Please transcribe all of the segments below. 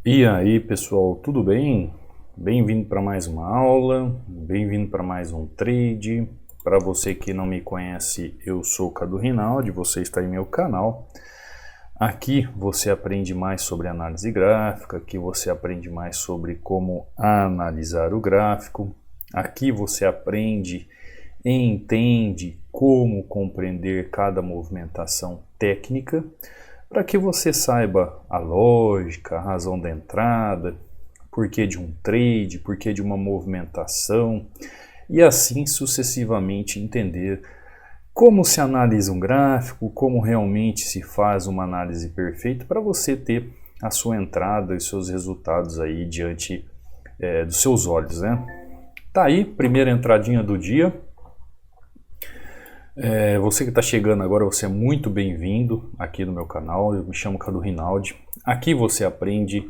E aí, pessoal, tudo bem? Bem-vindo para mais uma aula, bem-vindo para mais um trade. Para você que não me conhece, eu sou o Cadu Rinaldi, você está em meu canal. Aqui você aprende mais sobre análise gráfica, aqui você aprende mais sobre como analisar o gráfico. Aqui você aprende e entende como compreender cada movimentação técnica, para que você saiba a lógica, a razão da entrada, porquê de um trade, porquê de uma movimentação, e assim sucessivamente entender como se analisa um gráfico, como realmente se faz uma análise perfeita para você ter a sua entrada e seus resultados aí diante dos seus olhos, né? Tá aí, primeira entradinha do dia. Você que está chegando agora, você é muito bem-vindo aqui no meu canal. Eu me chamo Cadu Rinaldi. Aqui você aprende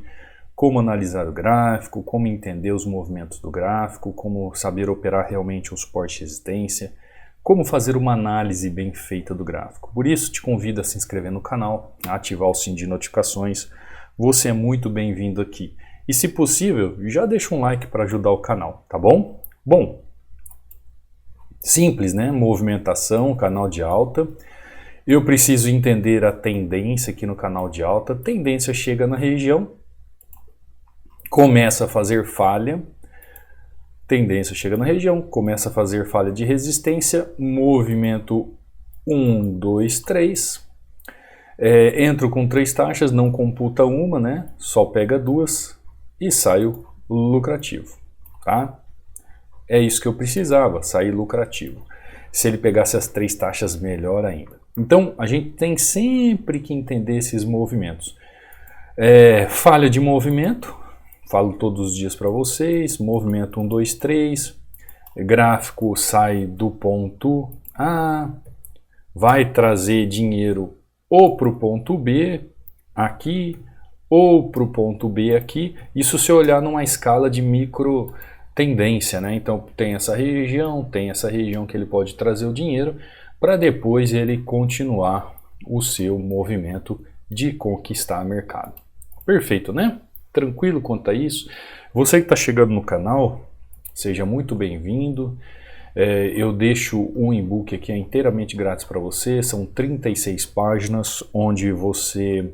como analisar o gráfico, como entender os movimentos do gráfico, como saber operar realmente um suporte e resistência, como fazer uma análise bem feita do gráfico. Por isso, te convido a se inscrever no canal, a ativar o sininho de notificações. Você é muito bem-vindo aqui. E se possível, já deixa um like para ajudar o canal, tá bom? Bom, simples, né? Movimentação, canal de alta. Eu preciso entender a tendência aqui no canal de alta. A tendência chega na região, começa a fazer falha. Tendência chega na região, começa a fazer falha de resistência. Movimento 1, 2, 3. Entro com 3 taxas, não computa uma, né? Só pega 2 e saio lucrativo, tá? É isso que eu precisava, sair lucrativo. Se ele pegasse as 3 taxas, melhor ainda. Então, a gente tem sempre que entender esses movimentos. Falha de movimento, falo todos os dias para vocês, movimento 1, 2, 3, gráfico sai do ponto A, vai trazer dinheiro ou para o ponto B, aqui, ou para o ponto B aqui. Isso se olhar numa escala de micro tendência, né? Então tem essa região que ele pode trazer o dinheiro para depois ele continuar o seu movimento de conquistar mercado. Perfeito, né? Tranquilo quanto a isso. Você que está chegando no canal, seja muito bem-vindo. Eu deixo um e-book aqui inteiramente grátis para você. São 36 páginas onde você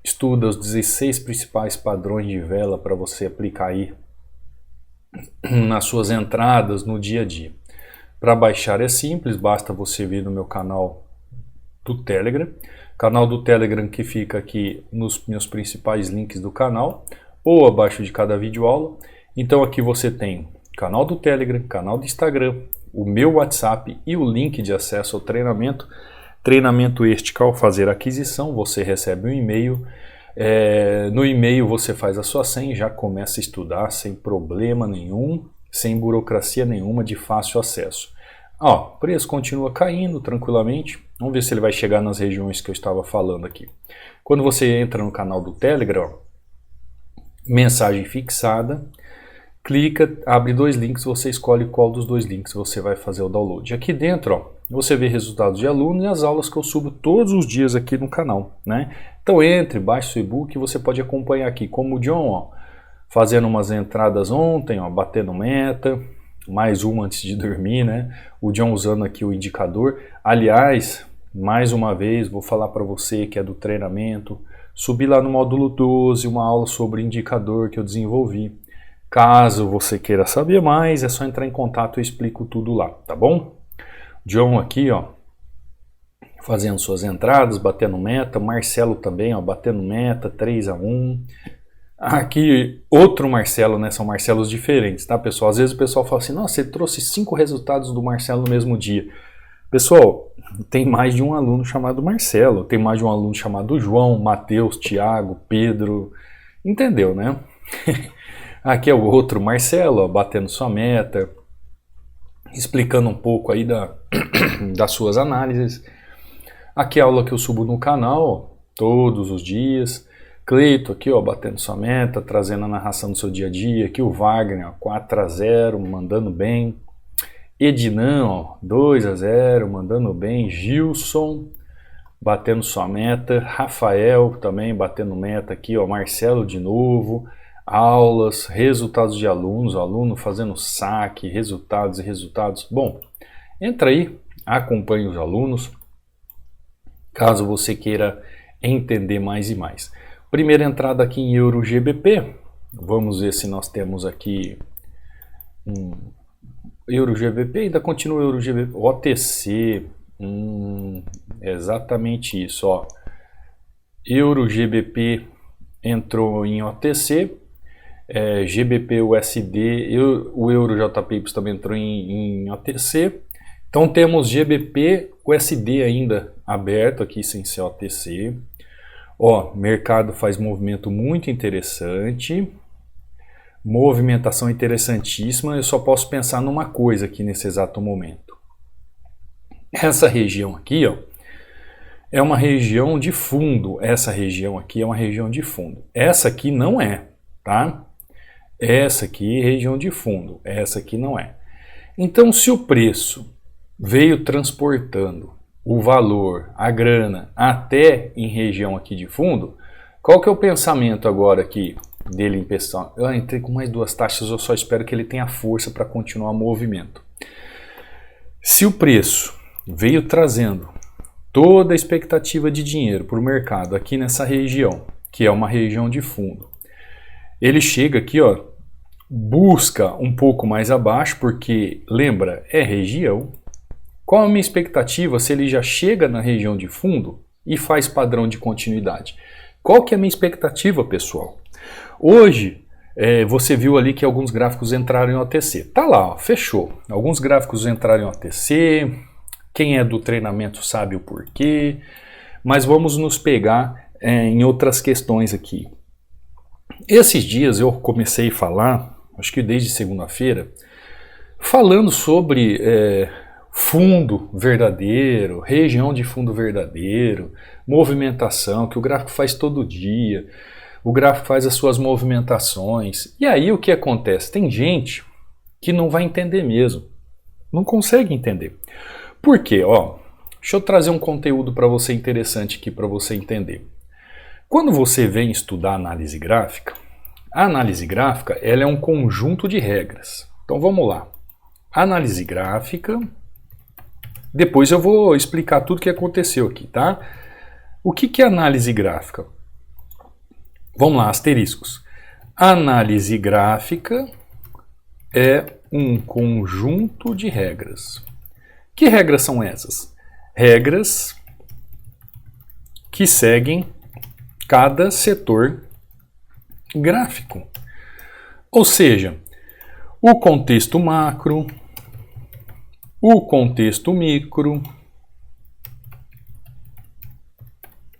estuda os 16 principais padrões de vela para você aplicar aí nas suas entradas no dia a dia. Para baixar é simples, basta você vir no meu canal do Telegram. Canal do Telegram que fica aqui nos meus principais links do canal ou abaixo de cada vídeo aula. Então aqui você tem canal do Telegram, canal do Instagram, o meu WhatsApp e o link de acesso ao treinamento. Treinamento este que ao fazer a aquisição você recebe um e-mail. No e-mail você faz a sua senha e já começa a estudar sem problema nenhum, sem burocracia nenhuma, de fácil acesso. O preço continua caindo tranquilamente. Vamos ver se ele vai chegar nas regiões que eu estava falando aqui. Quando você entra no canal do Telegram, mensagem fixada, clica, abre 2 links, você escolhe qual dos 2 links você vai fazer o download. Aqui dentro, você vê resultados de alunos e as aulas que eu subo todos os dias aqui no canal, né? Então entre, baixe o e-book e você pode acompanhar aqui, como o John, fazendo umas entradas ontem, batendo meta, mais uma antes de dormir, né? O John usando aqui o indicador. Aliás, mais uma vez, vou falar para você que é do treinamento, subi lá no módulo 12 uma aula sobre indicador que eu desenvolvi. Caso você queira saber mais, é só entrar em contato, eu explico tudo lá, tá bom? John aqui, fazendo suas entradas, batendo meta. Marcelo também, batendo meta, 3-1. Aqui, outro Marcelo, né? São Marcelos diferentes, tá, pessoal? Às vezes o pessoal fala assim, nossa, você trouxe 5 resultados do Marcelo no mesmo dia. Pessoal, tem mais de um aluno chamado Marcelo, tem mais de um aluno chamado João, Matheus, Tiago, Pedro, entendeu, né? Aqui é o outro Marcelo, batendo sua meta, explicando um pouco aí das suas análises. Aqui é a aula que eu subo no canal, todos os dias. Cleito aqui, batendo sua meta, trazendo a narração do seu dia a dia. Aqui o Wagner, 4-0, mandando bem. Ednan, 2-0, mandando bem. Gilson, batendo sua meta. Rafael também batendo meta aqui, ó. Marcelo de novo. Aulas, resultados de alunos, aluno fazendo saque, resultados e resultados. Bom, entra aí, acompanhe os alunos, caso você queira entender mais e mais. Primeira entrada aqui em Euro GBP. Vamos ver se nós temos aqui Euro GBP, ainda continua Euro GBP, OTC, exatamente isso, ó. Euro GBP entrou em OTC, GBP USD, o Euro JPY também entrou em OTC. Então temos GBP USD ainda aberto aqui sem ser OTC. Ó, mercado faz movimento muito interessante. Movimentação interessantíssima. Eu só posso pensar numa coisa aqui nesse exato momento. Essa região aqui, ó, é uma região de fundo. Essa região aqui é uma região de fundo. Essa aqui não é, tá? Essa aqui é região de fundo. Essa aqui não é. Então, se o preço veio transportando o valor, a grana, até em região aqui de fundo, qual que é o pensamento agora aqui dele em questão? Eu entrei com mais duas taxas, eu só espero que ele tenha força para continuar o movimento. Se o preço veio trazendo toda a expectativa de dinheiro para o mercado aqui nessa região, que é uma região de fundo, ele chega aqui, ó, busca um pouco mais abaixo, porque, lembra, é região. Qual a minha expectativa se ele já chega na região de fundo e faz padrão de continuidade? Qual que é a minha expectativa, pessoal? Hoje, você viu ali que alguns gráficos entraram em OTC. Tá lá, ó, fechou. Alguns gráficos entraram em OTC. Quem é do treinamento sabe o porquê. Mas vamos nos pegar em outras questões aqui. Esses dias eu comecei a falar, acho que desde segunda-feira, falando sobre fundo verdadeiro, região de fundo verdadeiro, movimentação, que o gráfico faz todo dia, o gráfico faz as suas movimentações. E aí o que acontece? Tem gente que não vai entender mesmo, não consegue entender. Por quê? Ó, deixa eu trazer um conteúdo para você interessante aqui para você entender. Quando você vem estudar análise gráfica, a análise gráfica ela é um conjunto de regras. Então vamos lá. Análise gráfica. Depois eu vou explicar tudo o que aconteceu aqui, tá? O que é análise gráfica? Vamos lá, asteriscos. Análise gráfica é um conjunto de regras. Que regras são essas? Regras que seguem cada setor gráfico. Ou seja, o contexto macro, o contexto micro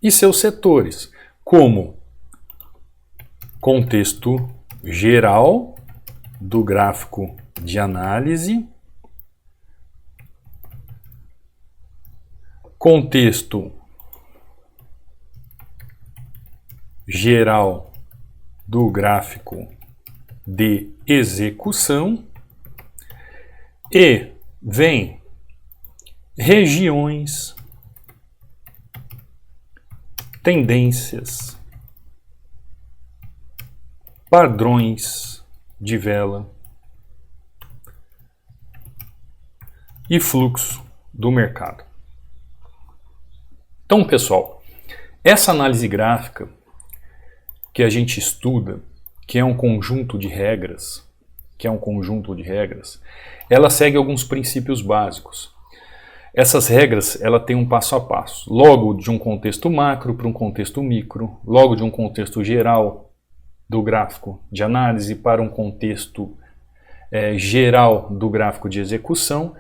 e seus setores, como contexto geral do gráfico de análise, contexto geral do gráfico de execução e vem regiões, tendências, padrões de vela e fluxo do mercado. Então, pessoal, essa análise gráfica que a gente estuda, que é um conjunto de regras, ela segue alguns princípios básicos. Essas regras, ela tem um passo a passo. Logo de um contexto macro para um contexto micro, logo de um contexto geral do gráfico de análise para um contexto geral do gráfico de execução.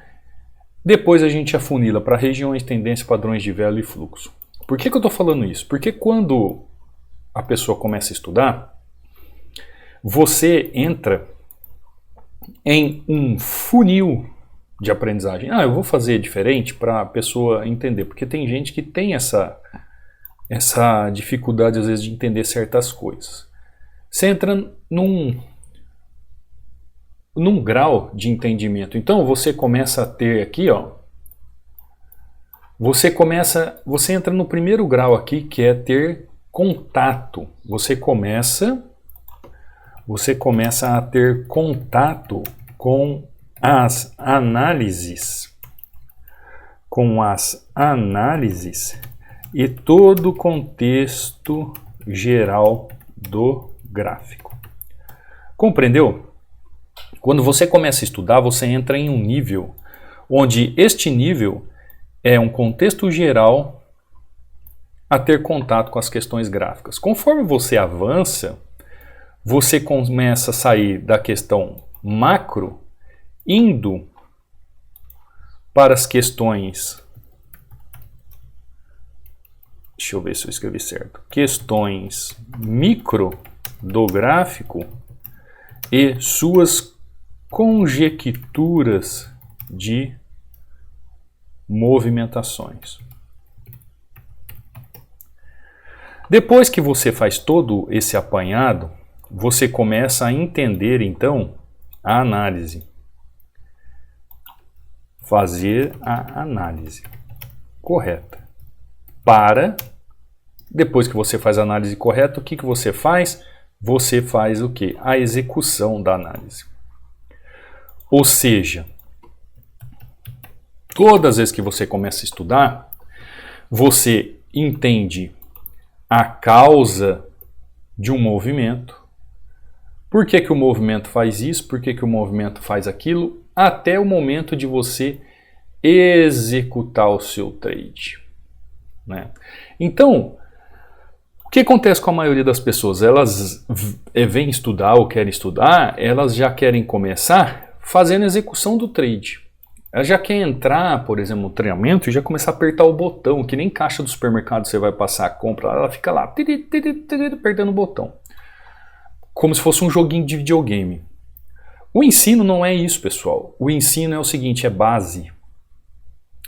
Depois a gente afunila para regiões, tendências, padrões de vela e fluxo. Por que eu estou falando isso? Porque quando a pessoa começa a estudar, você entra em um funil de aprendizagem. Eu vou fazer diferente para a pessoa entender, porque tem gente que tem essa dificuldade às vezes de entender certas coisas. Você entra num grau de entendimento. Então você começa a ter aqui, ó, você entra no primeiro grau aqui, que é ter contato. Você começa a ter contato com as análises, e todo o contexto geral do gráfico. Compreendeu? Quando você começa a estudar, você entra em um nível onde este nível é um contexto geral a ter contato com as questões gráficas. Conforme você avança, você começa a sair da questão macro, indo para as questões, deixa eu ver se eu escrevi certo, questões micro do gráfico e suas conjecturas de movimentações. Depois que você faz todo esse apanhado, você começa a entender então a análise. Fazer a análise correta. Depois que você faz a análise correta, o que você faz? Você faz o quê? A execução da análise. Ou seja, todas as vezes que você começa a estudar, você entende a causa de um movimento, por que o movimento faz isso, por que o movimento faz aquilo, até o momento de você executar o seu trade, né? Então, o que acontece com a maioria das pessoas? Elas vêm estudar ou querem estudar, elas já querem começar fazendo a execução do trade. Ela já quer entrar, por exemplo, no treinamento e já começar a apertar o botão, que nem caixa do supermercado você vai passar a compra, ela fica lá, apertando o botão. Como se fosse um joguinho de videogame. O ensino não é isso, pessoal. O ensino é o seguinte, é base.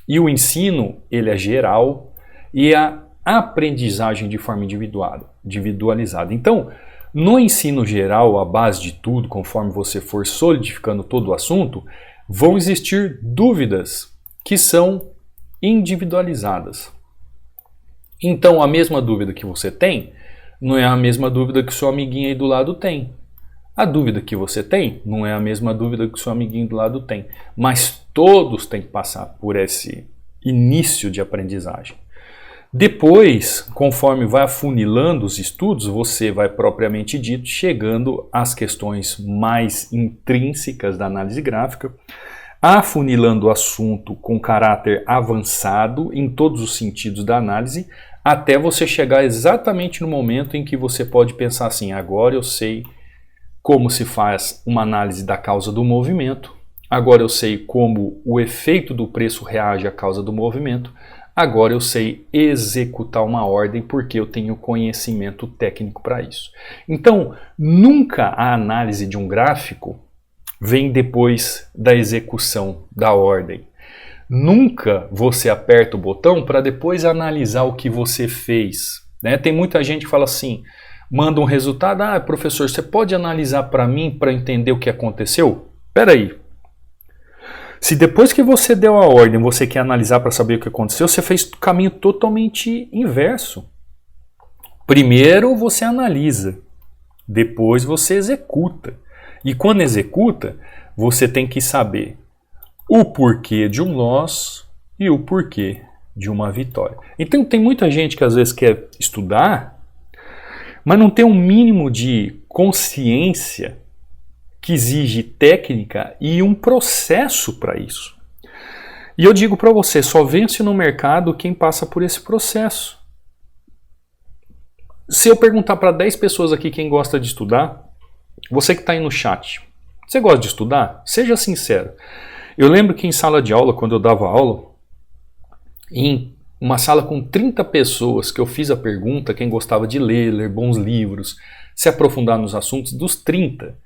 E o ensino, ele é geral e é a aprendizagem de forma individualizada. Então, no ensino geral, a base de tudo, conforme você for solidificando todo o assunto, vão existir dúvidas que são individualizadas. Então, a mesma dúvida que você tem não é a mesma dúvida que o seu amiguinho aí do lado tem. A dúvida que você tem não é a mesma dúvida que o seu amiguinho do lado tem. Mas todos têm que passar por esse início de aprendizagem. Depois, conforme vai afunilando os estudos, você vai propriamente dito chegando às questões mais intrínsecas da análise gráfica, afunilando o assunto com caráter avançado em todos os sentidos da análise, até você chegar exatamente no momento em que você pode pensar assim, agora eu sei como se faz uma análise da causa do movimento, agora eu sei como o efeito do preço reage à causa do movimento, agora eu sei executar uma ordem porque eu tenho conhecimento técnico para isso. Então, nunca a análise de um gráfico vem depois da execução da ordem. Nunca você aperta o botão para depois analisar o que você fez, né? Tem muita gente que fala assim, manda um resultado, professor, você pode analisar para mim para entender o que aconteceu? Espera aí. Se depois que você deu a ordem, você quer analisar para saber o que aconteceu, você fez o caminho totalmente inverso. Primeiro você analisa, depois você executa. E quando executa, você tem que saber o porquê de um loss e o porquê de uma vitória. Então tem muita gente que às vezes quer estudar, mas não tem um mínimo de consciência que exige técnica e um processo para isso. E eu digo para você, só vence no mercado quem passa por esse processo. Se eu perguntar para 10 pessoas aqui quem gosta de estudar, você que está aí no chat, você gosta de estudar? Seja sincero. Eu lembro que em sala de aula, quando eu dava aula, em uma sala com 30 pessoas que eu fiz a pergunta, quem gostava de ler bons livros, se aprofundar nos assuntos, dos 30,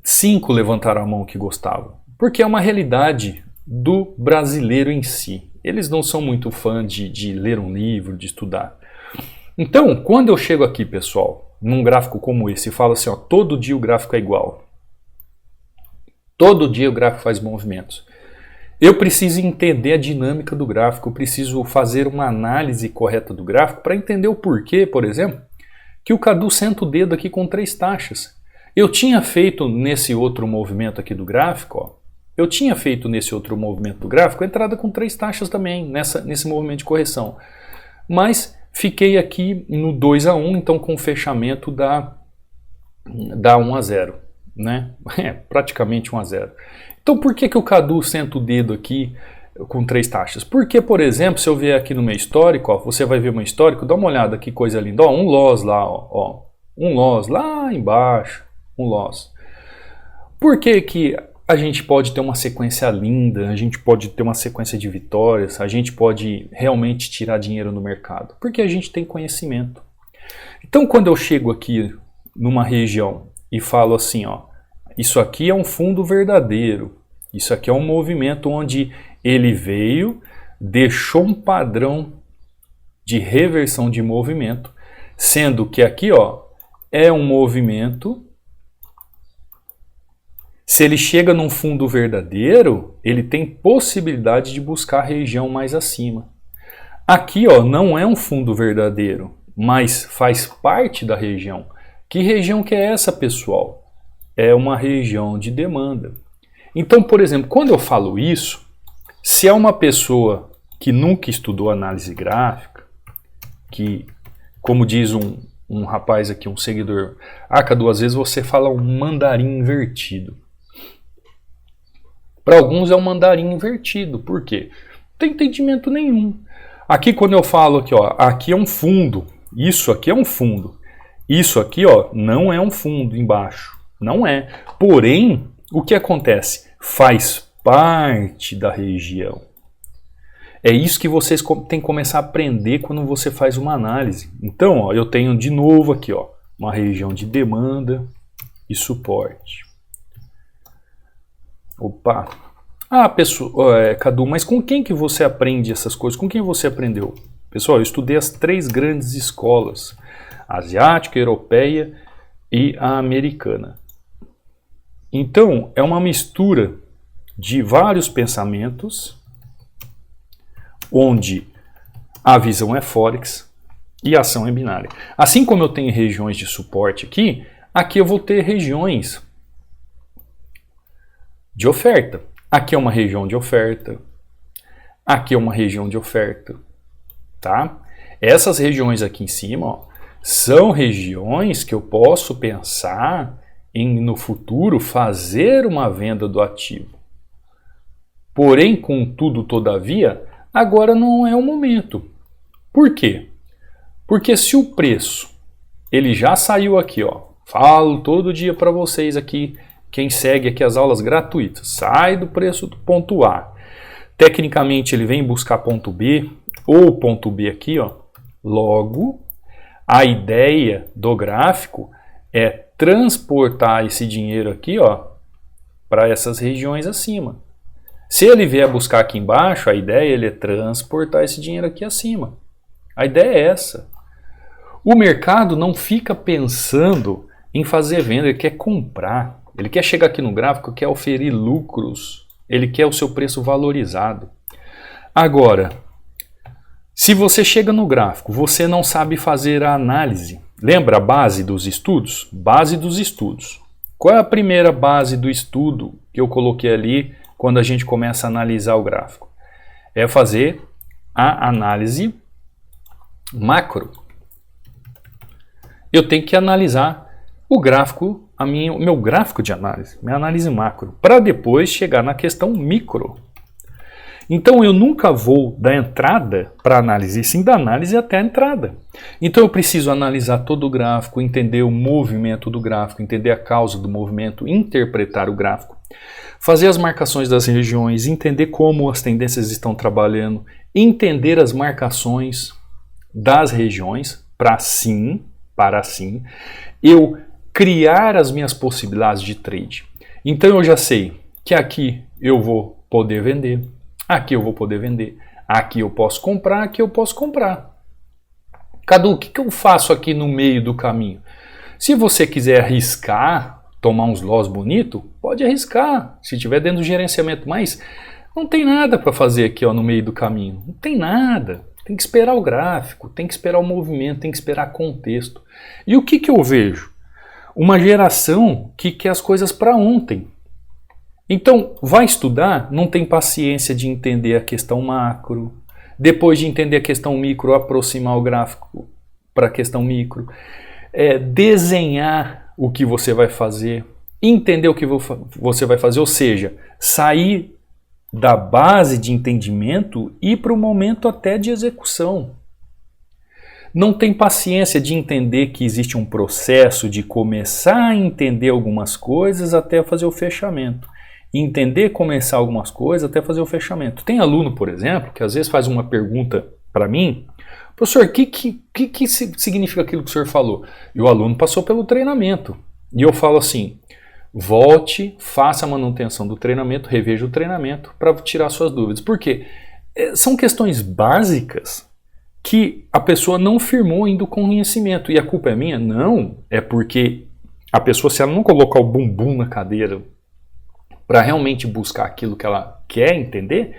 5 levantaram a mão que gostavam. Porque é uma realidade do brasileiro em si. Eles não são muito fã de ler um livro, de estudar. Então, quando eu chego aqui, pessoal, num gráfico como esse, e falo assim, ó, todo dia o gráfico é igual. Todo dia o gráfico faz movimentos. Eu preciso entender a dinâmica do gráfico, eu preciso fazer uma análise correta do gráfico para entender o porquê, por exemplo, que o Cadu senta o dedo aqui com 3 taxas. Eu tinha feito nesse outro movimento aqui do gráfico, ó, entrada com 3 taxas também, nesse movimento de correção. Mas fiquei aqui no 2-1, então com o fechamento dá 1-0, né? Praticamente 1-0. Então por que o Cadu senta o dedo aqui com 3 taxas? Porque, por exemplo, se eu vier aqui no meu histórico, ó, você vai ver o meu histórico, dá uma olhada que coisa linda, ó, um loss lá, ó, um loss lá embaixo, um loss. Por que a gente pode ter uma sequência linda, a gente pode ter uma sequência de vitórias, a gente pode realmente tirar dinheiro no mercado? Porque a gente tem conhecimento. Então quando eu chego aqui numa região e falo assim, ó, isso aqui é um fundo verdadeiro, isso aqui é um movimento onde ele veio, deixou um padrão de reversão de movimento, sendo que aqui, ó, é um movimento. Se ele chega num fundo verdadeiro, ele tem possibilidade de buscar a região mais acima. Aqui, ó, não é um fundo verdadeiro, mas faz parte da região. Que região que é essa, pessoal? É uma região de demanda. Então, por exemplo, quando eu falo isso, se é uma pessoa que nunca estudou análise gráfica, que, como diz um rapaz aqui, um seguidor, Cadu, às vezes você fala um mandarim invertido. Para alguns é um mandarim invertido. Por quê? Não tem entendimento nenhum. Aqui quando eu falo aqui, ó, aqui é um fundo, isso aqui é um fundo, isso aqui, ó, não é um fundo embaixo. Não é. Porém, o que acontece? Faz parte da região. É isso que vocês têm que começar a aprender quando você faz uma análise. Então, ó, eu tenho de novo aqui, ó, uma região de demanda e suporte. Opa! Pessoal, Cadu, mas com quem que você aprende essas coisas? Com quem você aprendeu? Pessoal, eu estudei as 3 grandes escolas, a asiática, a europeia e a americana. Então, é uma mistura de vários pensamentos, onde a visão é Forex e a ação é binária. Assim como eu tenho regiões de suporte aqui, aqui eu vou ter regiões de oferta. Aqui é uma região de oferta, aqui é uma região de oferta, tá? Essas regiões aqui em cima, ó, são regiões que eu posso pensar em, no futuro, fazer uma venda do ativo. Porém, contudo, todavia, agora não é o momento. Por quê? Porque se o preço, ele já saiu aqui, ó, falo todo dia para vocês aqui, quem segue aqui as aulas gratuitas, sai do preço do ponto A. Tecnicamente ele vem buscar ponto B, ou ponto B aqui, ó. Logo, a ideia do gráfico é transportar esse dinheiro aqui, ó, para essas regiões acima. Se ele vier buscar aqui embaixo, a ideia é transportar esse dinheiro aqui acima. A ideia é essa. O mercado não fica pensando em fazer venda, ele quer comprar. Ele quer chegar aqui no gráfico, quer oferir lucros, ele quer o seu preço valorizado. Agora, se você chega no gráfico, você não sabe fazer a análise. Lembra a base dos estudos? Base dos estudos. Qual é a primeira base do estudo que eu coloquei ali quando a gente começa a analisar o gráfico? É fazer a análise macro. Eu tenho que analisar o gráfico, o meu gráfico de análise, minha análise macro, para depois chegar na questão micro. Então eu nunca vou da entrada para a análise, sim da análise até a entrada. Então eu preciso analisar todo o gráfico, entender o movimento do gráfico, entender a causa do movimento, interpretar o gráfico, fazer as marcações das regiões, entender como as tendências estão trabalhando, entender as marcações das regiões para assim eu criar as minhas possibilidades de trade. Então eu já sei que aqui eu vou poder vender, aqui eu vou poder vender, aqui eu posso comprar, aqui eu posso comprar. Cadu, o que eu faço aqui no meio do caminho? Se você quiser arriscar, tomar uns loss bonito, pode arriscar, se tiver dentro do gerenciamento, mas Não tem nada para fazer aqui ó, no meio do caminho. Não tem nada. Tem que esperar o gráfico, tem que esperar o movimento, tem que esperar contexto. E o que eu vejo? Uma geração que quer as coisas para ontem. Então, vai estudar, não tem paciência de entender a questão macro. Depois de entender a questão micro, aproximar o gráfico para a questão micro. Desenhar o que você vai fazer. Entender o que você vai fazer, ou seja, sair da base de entendimento e para o momento até de execução. Não tem paciência de entender que existe um processo de começar a entender algumas coisas até fazer o fechamento. Entender, começar algumas coisas até fazer o fechamento. Tem aluno, por exemplo, que às vezes faz uma pergunta para mim: professor, o que significa aquilo que o senhor falou? E o aluno passou pelo treinamento. E eu falo assim: volte, faça a manutenção do treinamento, reveja o treinamento para tirar suas dúvidas. Por quê? São questões básicas que a pessoa não firmou ainda o conhecimento. E a culpa é minha? Não. É porque a pessoa, se ela não colocar o bumbum na cadeira para realmente buscar aquilo que ela quer entender,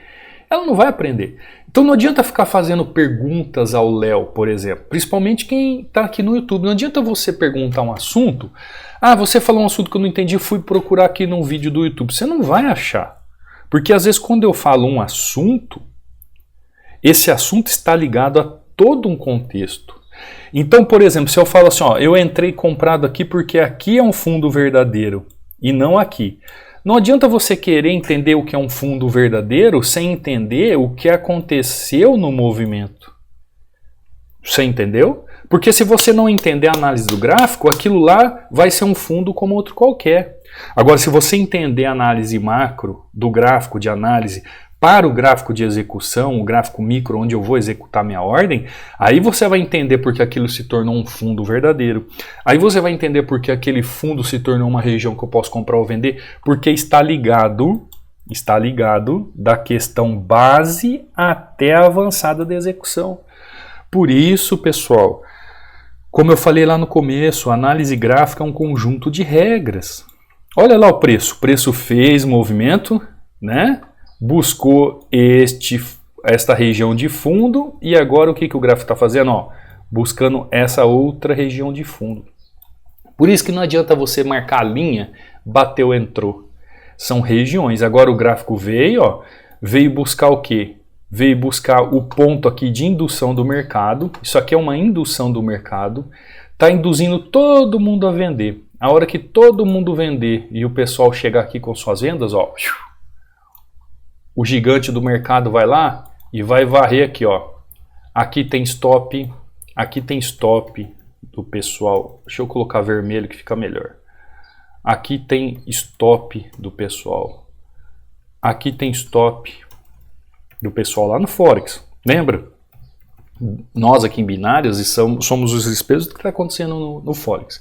ela não vai aprender. Então não adianta ficar fazendo perguntas ao Léo, por exemplo. Principalmente quem está aqui no YouTube. Não adianta você perguntar um assunto. Ah, você falou um assunto que eu não entendi, fui procurar aqui num vídeo do YouTube. Você não vai achar. Porque às vezes quando eu falo um assunto, esse assunto está ligado a todo um contexto. Então, por exemplo, se eu falo assim, ó, eu entrei comprado aqui porque aqui é um fundo verdadeiro e não aqui. Não adianta você querer entender o que é um fundo verdadeiro sem entender o que aconteceu no movimento. Você entendeu? Porque se você não entender a análise do gráfico, aquilo lá vai ser um fundo como outro qualquer. Agora, se você entender a análise macro do gráfico de análise para o gráfico de execução, o gráfico micro, onde eu vou executar minha ordem, aí você vai entender porque aquilo se tornou um fundo verdadeiro. Aí você vai entender porque aquele fundo se tornou uma região que eu posso comprar ou vender, porque está ligado da questão base até a avançada da execução. Por isso, pessoal, como eu falei lá no começo, a análise gráfica é um conjunto de regras. Olha lá o preço. O preço fez movimento, né? Buscou esta região de fundo e agora o que o gráfico está fazendo? Ó, buscando essa outra região de fundo. Por isso que não adianta você marcar a linha, bateu, entrou. São regiões. Agora o gráfico veio buscar o quê? Veio buscar o ponto aqui de indução do mercado. Isso aqui é uma indução do mercado. Está induzindo todo mundo a vender. A hora que todo mundo vender e o pessoal chegar aqui com suas vendas, ó, o gigante do mercado vai lá e vai varrer aqui, ó. Aqui tem stop do pessoal. Deixa eu colocar vermelho que fica melhor. Aqui tem stop do pessoal. Aqui tem stop do pessoal lá no Forex. Lembra? Nós aqui em binários somos os espelhos do que está acontecendo no Forex.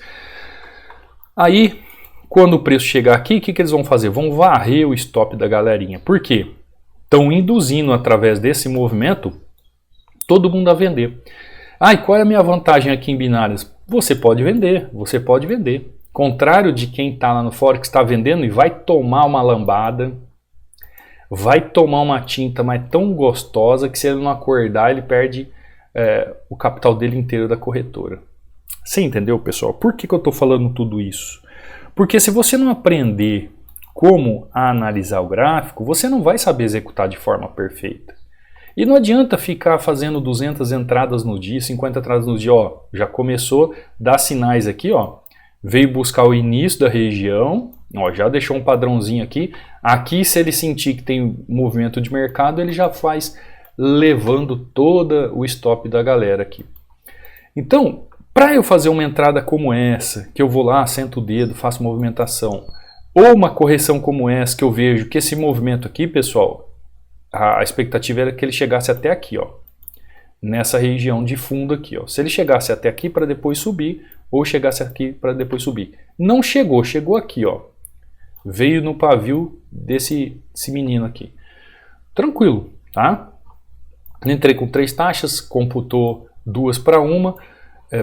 Aí, quando o preço chegar aqui, o que eles vão fazer? Vão varrer o stop da galerinha. Por quê? Estão induzindo através desse movimento todo mundo a vender. Ah, e qual é a minha vantagem aqui em binários? Você pode vender. Contrário de quem está lá no Forex, está vendendo e vai tomar uma lambada, vai tomar uma tinta, mas tão gostosa que se ele não acordar, ele perde o capital dele inteiro da corretora. Você entendeu, pessoal? Por que eu estou falando tudo isso? Porque se você não aprender como analisar o gráfico, você não vai saber executar de forma perfeita. E não adianta ficar fazendo 200 entradas no dia, 50 entradas no dia, ó, já começou, dá sinais aqui, ó, veio buscar o início da região, ó, já deixou um padrãozinho aqui. Aqui, se ele sentir que tem movimento de mercado, ele já faz levando todo o stop da galera aqui. Então, para eu fazer uma entrada como essa, que eu vou lá, sento o dedo, faço movimentação, ou uma correção como essa, que eu vejo que esse movimento aqui, pessoal, a expectativa era que ele chegasse até aqui, ó, nessa região de fundo aqui, ó. Se ele chegasse até aqui para depois subir, ou chegasse aqui para depois subir. Não chegou, chegou aqui, ó. Veio no pavio desse menino aqui. Tranquilo, tá? Entrei com 3 taxas, computou 2 para 1,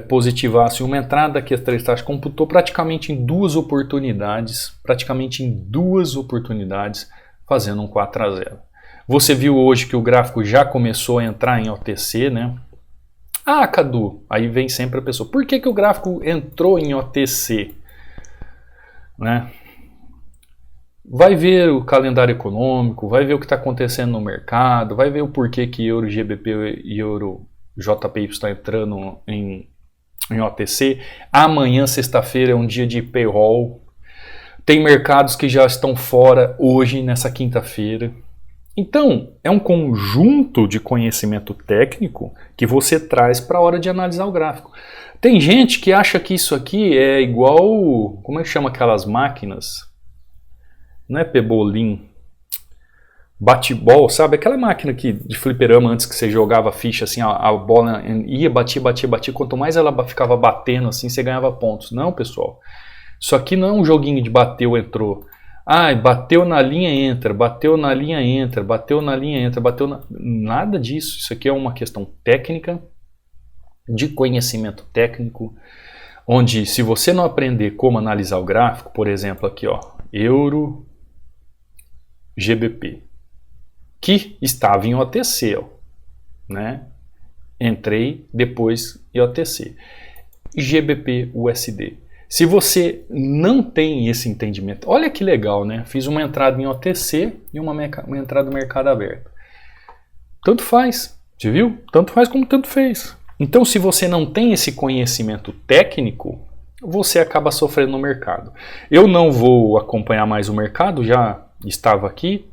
positivasse uma entrada, aqui as 3 taxas computou praticamente em 2 oportunidades, fazendo um 4 a 0. Você viu hoje que o gráfico já começou a entrar em OTC, né? Ah, Cadu, aí vem sempre a pessoa, por que o gráfico entrou em OTC? Né? Vai ver o calendário econômico, vai ver o que está acontecendo no mercado, vai ver o porquê que Euro GBP e Euro JPY está entrando em OTC. Amanhã, sexta-feira, é um dia de payroll. Tem mercados que já estão fora hoje, nessa quinta-feira. Então, é um conjunto de conhecimento técnico que você traz para a hora de analisar o gráfico. Tem gente que acha que isso aqui é igual, como é que chama aquelas máquinas? Não é pebolim, bate-bol, sabe? Aquela máquina que, de fliperama antes que você jogava ficha, assim, a bola ia, batia, quanto mais ela ficava batendo, assim, você ganhava pontos. Não, pessoal, isso aqui não é um joguinho de bateu, entrou. Ah, bateu na linha, entra, bateu na linha, entra, bateu na linha, entra, bateu na... Nada disso. Isso aqui é uma questão técnica, de conhecimento técnico, onde se você não aprender como analisar o gráfico, por exemplo, aqui, ó, Euro GBP, que estava em OTC, ó, né? Entrei depois em OTC. GBP USD. Se você não tem esse entendimento, olha que legal, né? Fiz uma entrada em OTC e uma entrada no mercado aberto. Tanto faz, você viu? Tanto faz como tanto fez. Então, se você não tem esse conhecimento técnico, você acaba sofrendo no mercado. Eu não vou acompanhar mais o mercado, já estava aqui.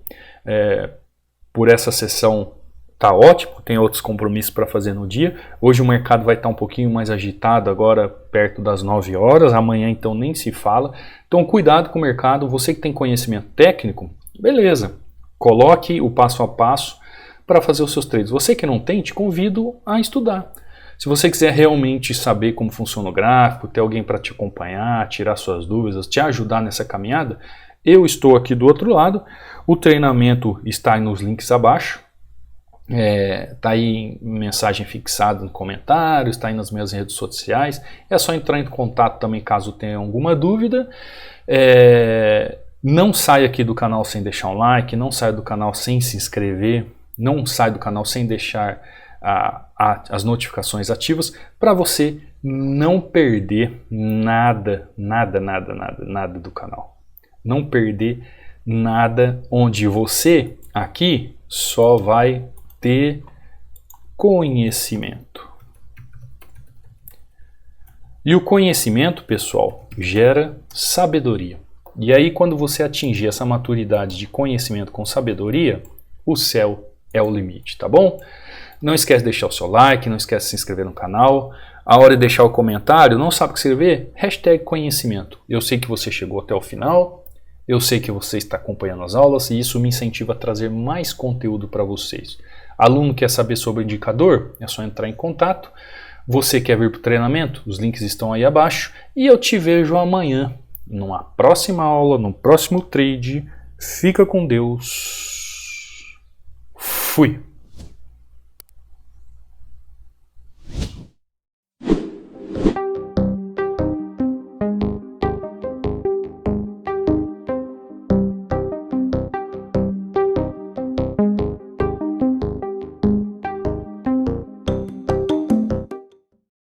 Por essa sessão tá ótimo, tem outros compromissos para fazer no dia. Hoje o mercado vai estar um pouquinho mais agitado, agora perto das 9 horas, amanhã então nem se fala. Então cuidado com o mercado, você que tem conhecimento técnico, beleza, coloque o passo a passo para fazer os seus trades. Você que não tem, te convido a estudar. Se você quiser realmente saber como funciona o gráfico, ter alguém para te acompanhar, tirar suas dúvidas, te ajudar nessa caminhada, eu estou aqui do outro lado. O treinamento está aí nos links abaixo. Está aí mensagem fixada no comentário, está aí nas minhas redes sociais. É só entrar em contato também caso tenha alguma dúvida. Não saia aqui do canal sem deixar um like, não saia do canal sem se inscrever, não saia do canal sem deixar as notificações ativas para você não perder nada do canal. Não perder nada, onde você aqui só vai ter conhecimento. E o conhecimento, pessoal, gera sabedoria. E aí, quando você atingir essa maturidade de conhecimento com sabedoria, o céu é o limite, tá bom? Não esquece de deixar o seu like, não esquece de se inscrever no canal. A hora de deixar o comentário, não sabe o que escrever? Hashtag conhecimento. Eu sei que você chegou até o final, eu sei que você está acompanhando as aulas e isso me incentiva a trazer mais conteúdo para vocês. Aluno quer saber sobre o indicador? É só entrar em contato. Você quer vir para o treinamento? Os links estão aí abaixo. E eu te vejo amanhã, numa próxima aula, no próximo trade. Fica com Deus. Fui!